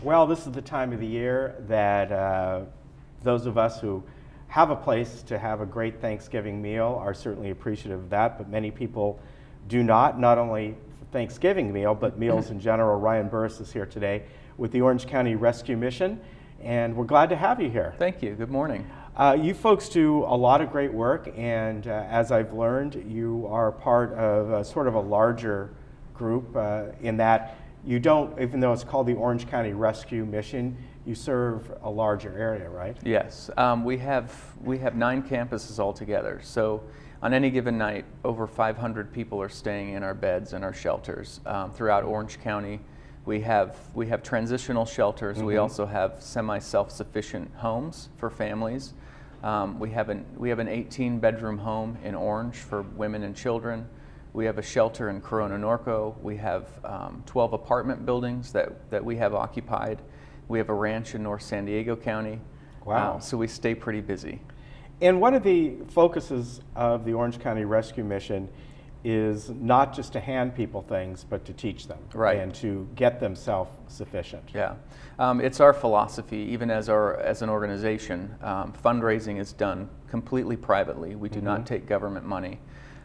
Well, this is the time of the year that those of us who have a place to have a great Thanksgiving meal are certainly appreciative of that, but many people do not only for Thanksgiving meal, but meals in general. Ryan Burris is here today with the Orange County Rescue Mission, and we're glad to have you here. Thank you. Good morning. You folks do a lot of great work, and as I've learned, you are part of sort of a larger group in that you don't, even though it's called the Orange County Rescue Mission, you serve a larger area, right? Yes, we have 9 campuses altogether. So on any given night, over 500 people are staying in our beds and our shelters throughout Orange County. We have transitional shelters. We also have semi-self-sufficient homes for families. We have an 18-bedroom home in Orange for women and children. We have a shelter in Corona Norco. We have 12 apartment buildings that we have occupied. We have a ranch in North San Diego County. Wow. So we stay pretty busy. And one of the focuses of the Orange County Rescue Mission is not just to hand people things, but to teach them. Right. And to get them self-sufficient. Yeah, it's our philosophy, even as an organization. Fundraising is done completely privately. We do not take government money.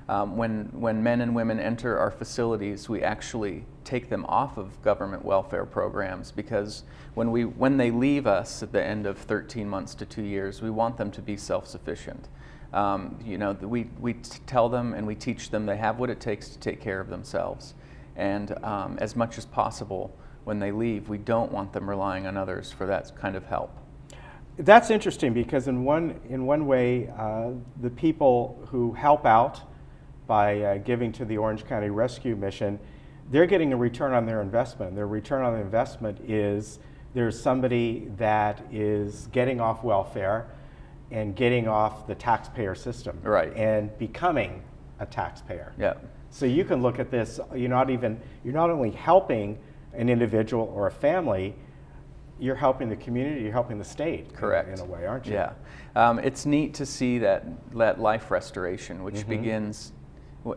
When men and women enter our facilities, we actually take them off of government welfare programs, because when they leave us at the end of 13 months to 2 years, we want them to be self-sufficient. We tell them and we teach them they have what it takes to take care of themselves. And as much as possible, when they leave, we don't want them relying on others for that kind of help. That's interesting, because in one way, the people who help out by giving to the Orange County Rescue Mission, they're getting a return on their investment. Their return on the investment is there's somebody that is getting off welfare and getting off the taxpayer system, right, and becoming a taxpayer. Yeah. So you can look at this, you're not only helping an individual or a family, you're helping the community, you're helping the state. Correct. In a way, aren't you? Yeah. It's neat to see that life restoration, which begins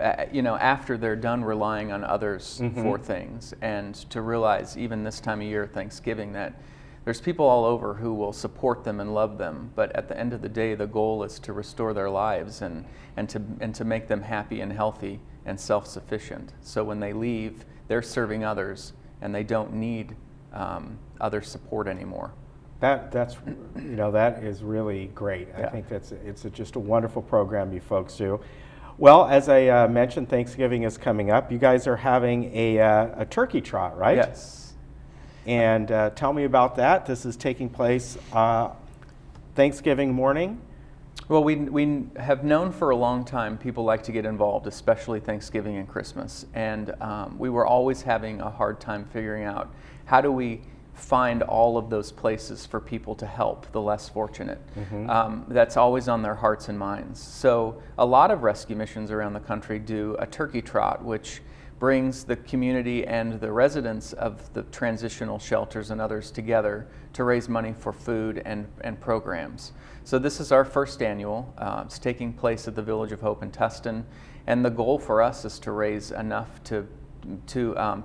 after they're done relying on others for things, and to realize even this time of year, Thanksgiving, that there's people all over who will support them and love them, but at the end of the day, the goal is to restore their lives and to make them happy and healthy and self-sufficient. So when they leave, they're serving others, and they don't need other support anymore. That is really great. Yeah. I think it's just a wonderful program you folks do. Well, as I mentioned, Thanksgiving is coming up. You guys are having a turkey trot, right? Yes. And tell me about that. This is taking place Thanksgiving morning. Well, we have known for a long time people like to get involved, especially Thanksgiving and Christmas. And we were always having a hard time figuring out how do we find all of those places for people to help the less fortunate. That's always on their hearts and minds. So a lot of rescue missions around the country do a turkey trot, which brings the community and the residents of the transitional shelters and others together to raise money for food and programs. So this is our first annual. It's taking place at the Village of Hope in Tustin, and the goal for us is to raise enough to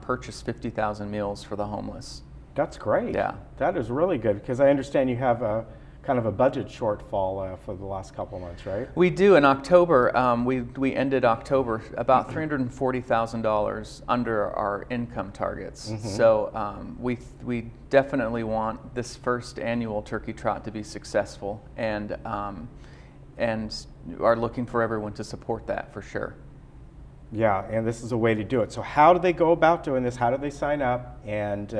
purchase 50,000 meals for the homeless. That's great. Yeah. That is really good, because I understand you have a kind of a budget shortfall for the last couple of months, right? We do. In October, we ended October about $340,000 under our income targets. So we definitely want this first annual turkey trot to be successful, and are looking for everyone to support that for sure. Yeah, and this is a way to do it. So how do they go about doing this? How do they sign up? And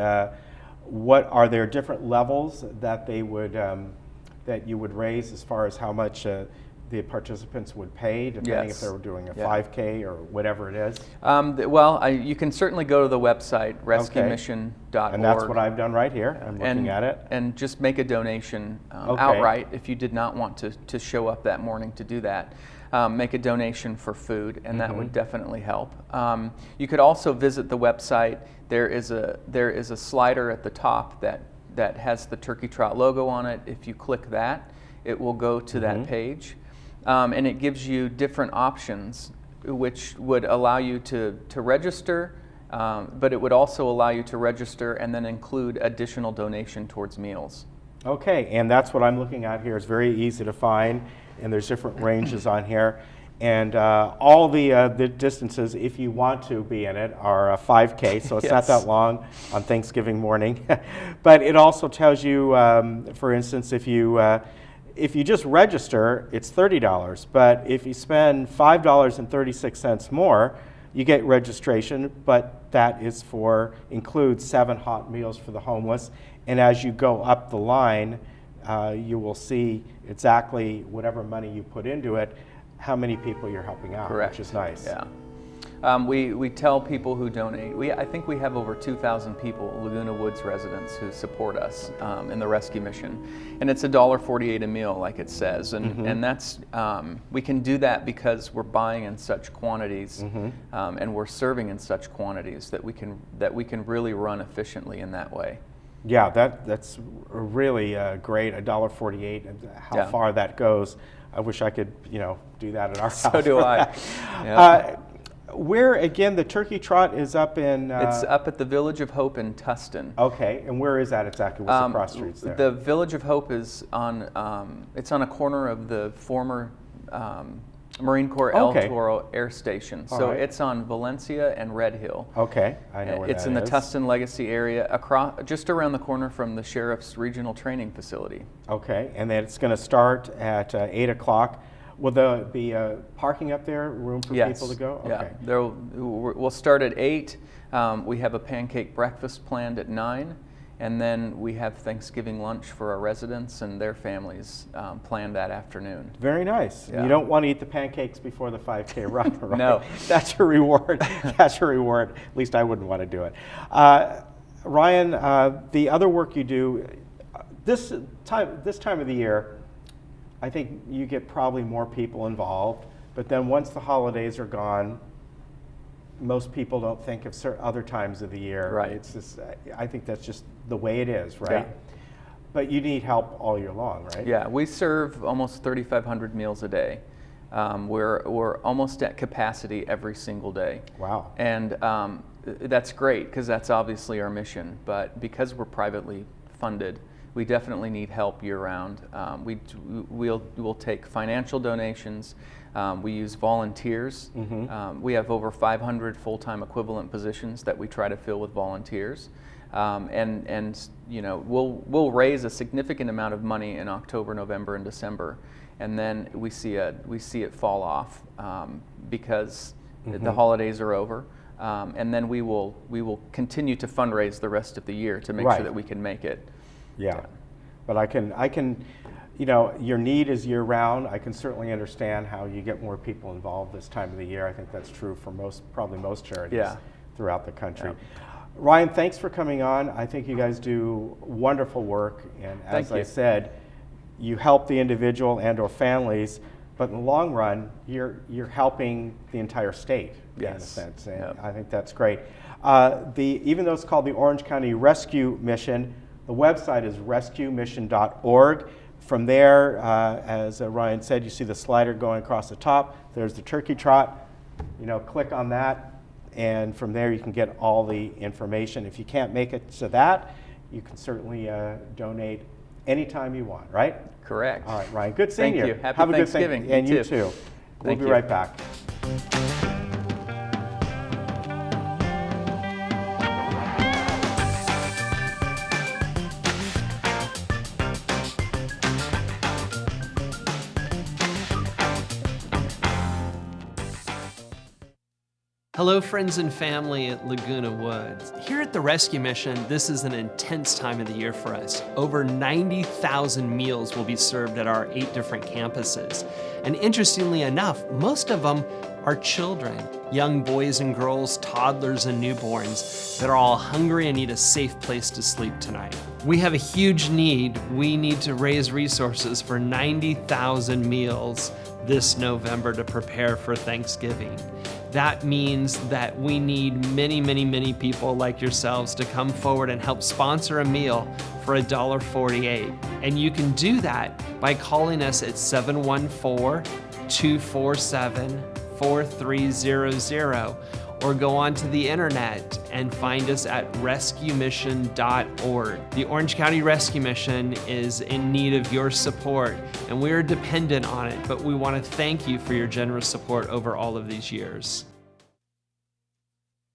what are there different levels that they would that you would raise as far as how much the participants would pay, depending if they were doing a 5K or whatever it is? You can certainly go to the website, rescuemission.org. And that's what I've done right here. I'm looking at it. And just make a donation outright if you did not want to show up that morning to do that. Make a donation for food, and that would definitely help. You could also visit the website. There is a slider at the top that has the Turkey Trot logo on it. If you click that, it will go to that page, and it gives you different options, which would allow you to register but it would also allow you to register and then include additional donation towards meals. Okay, and that's what I'm looking at here. It's very easy to find, and there's different ranges on here. And all the distances, if you want to be in it, are 5K, so it's not Yes. that long on Thanksgiving morning. But it also tells you, for instance, if you just register, it's $30. But if you spend $5.36 more, you get registration, but that is includes 7 hot meals for the homeless. And as you go up the line, you will see exactly whatever money you put into it, how many people you're helping out, Correct. which is nice. Yeah. We tell people who donate, I think we have over 2,000 people, Laguna Woods residents, who support us in the rescue mission. And it's $1.48 a meal, like it says. And that's, we can do that because we're buying in such quantities and we're serving in such quantities that we can really run efficiently in that way. Yeah, that's really great, $1.48, and how far that goes. I wish I could, do that at our house. So do I. Yeah. Where, again, the turkey trot is up in... It's up at the Village of Hope in Tustin. Okay, and where is that exactly? What's the cross streets there? The Village of Hope is it's on a corner of the former Marine Corps El Toro Air Station. So it's on Valencia and Red Hill. Okay, I know where that is. It's in the Tustin Legacy area, just around the corner from the Sheriff's Regional Training Facility. Okay, and then it's going to start at 8 o'clock. Will there be parking up there, room for people to go? Okay. Yeah, we'll start at 8. We have a pancake breakfast planned at 9. And then we have Thanksgiving lunch for our residents and their families planned that afternoon. Very nice. Yeah. You don't want to eat the pancakes before the 5K run, right? No. That's a reward. That's a reward. At least I wouldn't want to do it. Ryan, the other work you do, this time of the year, I think you get probably more people involved, but then once the holidays are gone, most people don't think of other times of the year. Right. It's just, I think that's just the way it is, right? Yeah. But you need help all year long, right? Yeah, we serve almost 3,500 meals a day. We're almost at capacity every single day. Wow. And that's great because that's obviously our mission. But because we're privately funded, we definitely need help year-round. We'll take financial donations. We use volunteers. We have over 500 full-time equivalent positions that we try to fill with volunteers. And we'll raise a significant amount of money in October, November, and December, and then we see it fall off because the holidays are over. And then we will continue to fundraise the rest of the year to make sure that we can make it. Yeah, but I can, your need is year-round. I can certainly understand how you get more people involved this time of the year. I think that's true for probably most charities throughout the country. Yeah. Ryan, thanks for coming on. I think you guys do wonderful work, and as I said, you help the individual and/or families, but in the long run, you're helping the entire state in a sense, and I think that's great. Even though it's called the Orange County Rescue Mission, the website is rescuemission.org. From there, as Ryan said, you see the slider going across the top. There's the turkey trot. Click on that, and from there you can get all the information. If you can't make it to that, you can certainly donate anytime you want, right? Correct. All right, Ryan, good seeing you. Thank you. Happy Have a good Thanksgiving. And You you too. too. We'll be right back. Hello, friends and family at Laguna Woods. Here at the Rescue Mission, this is an intense time of the year for us. Over 90,000 meals will be served at our 8 different campuses. And interestingly enough, most of them are children, young boys and girls, toddlers and newborns that are all hungry and need a safe place to sleep tonight. We have a huge need. We need to raise resources for 90,000 meals this November to prepare for Thanksgiving. That means that we need many, many, many people like yourselves to come forward and help sponsor a meal for $1.48. And you can do that by calling us at 714-247-4300 or go onto the internet and find us at rescuemission.org. The Orange County Rescue Mission is in need of your support, and we are dependent on it, but we want to thank you for your generous support over all of these years.